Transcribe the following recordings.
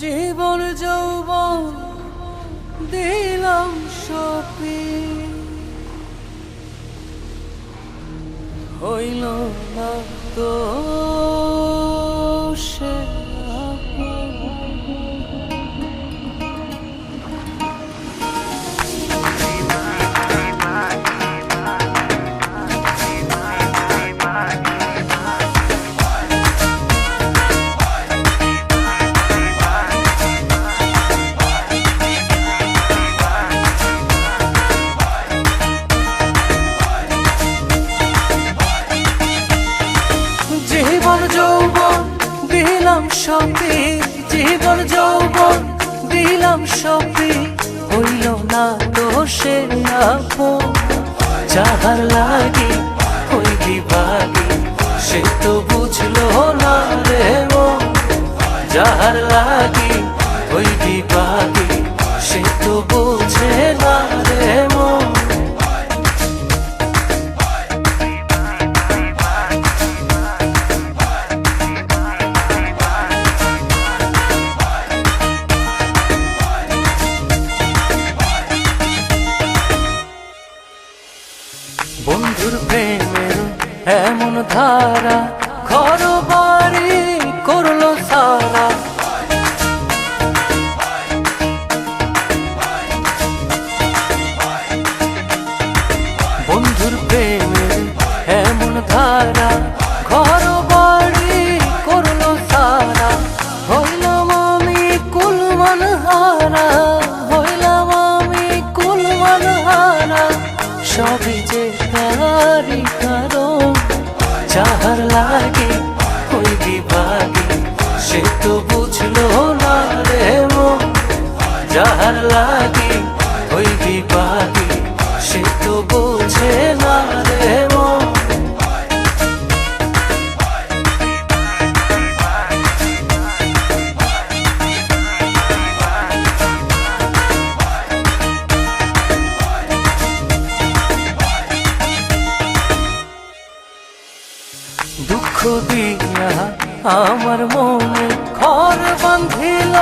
জীবন যৌবন দিলাম সপি, হইল না তো সে জীবন যৌবন দিলাম সপি, জীবন যৌবন দিলাম সপি, হইল না তো সে আপন। যাহার লাগি হই বিভাগী সে তো বুঝলো না রে মন, যাহার লাগি হই বিভাগী সে তো বুঝে না রে মন। বন্ধুর প্রেমের এমন ধারা ঘর বাড়ি করলো সারা, বন্ধুর প্রেমের এমন ধারা ঘর বাড়ি করলো সারা। হইলাম আমি কুলমান হারা, হইলাম আমি কুলমান হারা, সবই যে তারি কারণ। যাহার লাগে হই বিভাগী সে তো বুঝলো না রে মন, যাহার লাগে হই বিভাগী সে তো বুঝে না রে মন। দুঃখ দিয়া আমার মনে ঘর বাঁধিল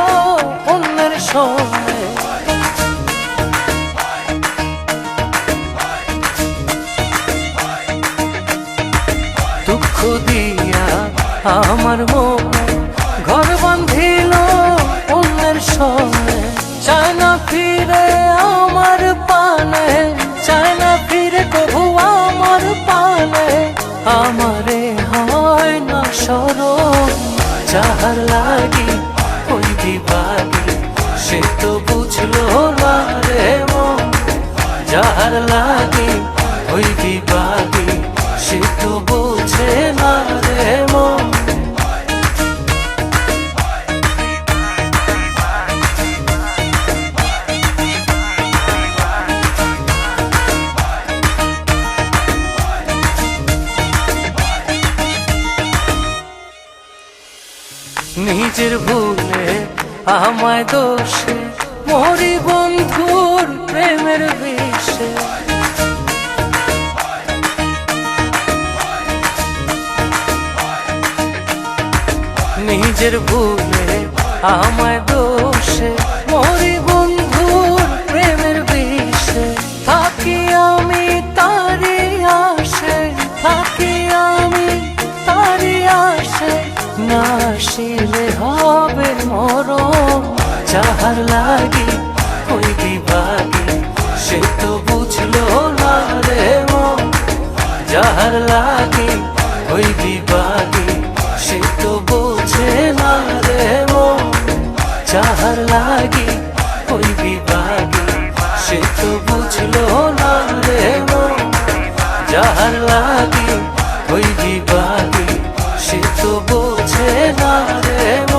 অন্যের সঙ্গে, দুঃখ দিয়া আমার মনে ঘর বাঁধিল অন্যের সঙ্গে। চায় না ফিরে আমার পানে, চায় না ফিরে কভু আমার পানে, আমারে হয় না স্মরণ। যাহার লাগি হই বিভাগী সে তো বুঝলো না রে মন, যাহার লাগি হই বিভাগী সে তো বুঝে না রে মন। নিজের ভুলে আমায় দোষে মরি বন্ধুর প্রেমের বিষে, নিজের ভুলে আমায় দোষে মরি বন্ধুর প্রেমের বিষে। থাকি আমি তারি আশে, থাকি আমি তারি আশে, না আসিলে হবে মরণ। যাহার লাগি হই বিভাগী সে তো বুঝলো না রে মন, যাহার লাগি হই বিভাগী সে তো বুঝে না রে মন, যাহার লাগি হই বিভাগী সে তো বুঝলো না রে মন, যাহার লাগি হই বিভাগী সে তো বোঝে না রে মন।